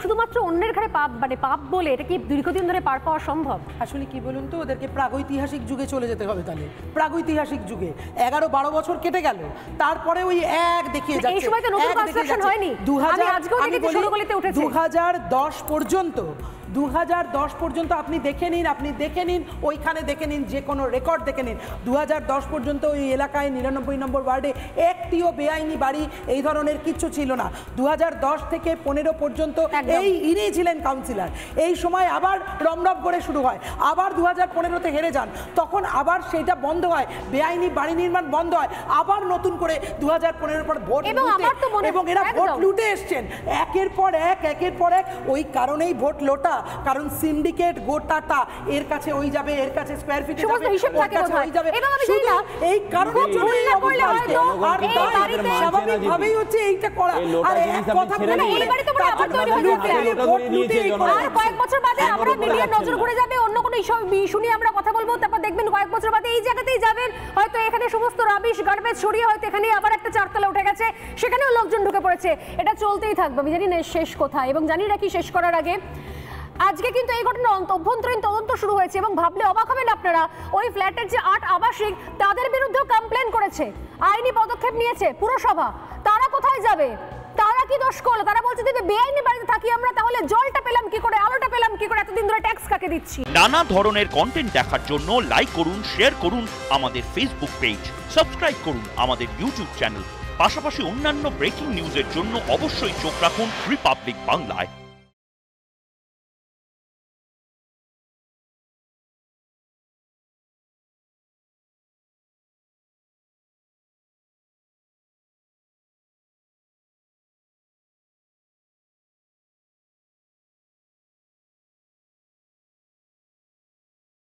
শুধুমাত্র অন্যের ঘরে পাপ মানে পাপ বলে এটা কি দীর্ঘদিন ধরে পার পাওয়া সম্ভব? আসলে কি বলুন তো, ওদেরকে প্রাগৈতিহাসিক যুগে চলে যেতে হবে। তাহলে প্রাগৈতিহাসিক যুগে 11-12 বছর কেটে গেল, তারপরে ওই এক দেখিয়ে যাচ্ছে। এই সময় তো নতুন কনস্ট্রাকশন হয়নি। 2010 পর্যন্ত 2010 পর্যন্ত আপনি দেখে নিন, ওইখানে দেখে নিন, যে কোনো রেকর্ড দেখে নিন। 2010 পর্যন্ত ওই এলাকায় 99 নম্বর ওয়ার্ডে একটিও বেআইনি বাড়ি এই ধরনের কিচ্ছু ছিল না। 2010 থেকে 15 পর্যন্ত ইনি ছিলেন কাউন্সিলর। এই সময় আবার রমরম করে শুরু হয়, আবার 2015-তে হেরে যান, তখন আবার সেটা বন্ধ হয়, বেআইনি বাড়ি নির্মাণ বন্ধ হয়, আবার নতুন করে 2015-এর পর ভোট এবং এরা ভোট লুটে এসছেন একের পর এক। ওই কারণেই ভোট লোটা, কারণ সিন্ডিকেট গোটাটা এর কাছে ওই যাবে, এর কাছে স্কয়ার ফিটে যাবে, ওর কাছে ওই যাবে, শুধু এই কারণে স্বাভাবিকভাবেই হচ্ছে এইটা করা। আর এক কথা বলে এইবারে তো আবার তৈরি হয়ে যাবে, ভোট লুটে আর কয়েক বছর বাদে আমরা মিডিয়ার নজর ঘুরে যাবে, অন্য কোনো ইস্যু নিয়ে আমরা কথা বলবো, তারপর দেখবেন কয়েক বছর বাদে এই জায়গাতেই যাবেন, হয়তো এখানে সমস্ত রাবিশ গার্বেজ ছড়িয়ে হয়তো এখানে আবার একটা চারতলা উঠে গেছে, সেখানেও লোকজন ঢুকে পড়েছে। এটা চলতেই থাকবে, আমি জানি না শেষ কোথায়। এবং জানি না কি শেষ করার আগে আজকে কিন্তু এই ঘটনার অভ্যন্তরীণ তদন্ত শুরু হয়েছে এবং ভাবলে অবাক হবেন আপনারা, ওই ফ্ল্যাটের যে 8 আবাসিক তাদের বিরুদ্ধেও কমপ্লেন করেছে, আইনি পদক্ষেপ নিয়েছে পুরসভা। তারা কোথায় যাবে? তারা কি দোষ করলো? তারা বলছে যদি বেআইনি বাড়িতে থাকি আমরা, তাহলে জলটা পেলাম কি করে, আলোটা পেলাম কি করে, এতদিন ধরে ট্যাক্স কাকে দিচ্ছি? নানা ধরনের কন্টেন্ট দেখার জন্য লাইক করুন, শেয়ার করুন আমাদের ফেসবুক পেজ, সাবস্ক্রাইব করুন আমাদের ইউটিউব চ্যানেল। পাশাপাশি অন্যান্য ব্রেকিং নিউজের জন্য অবশ্যই চোখ রাখুন রিপাবলিক বাংলায়।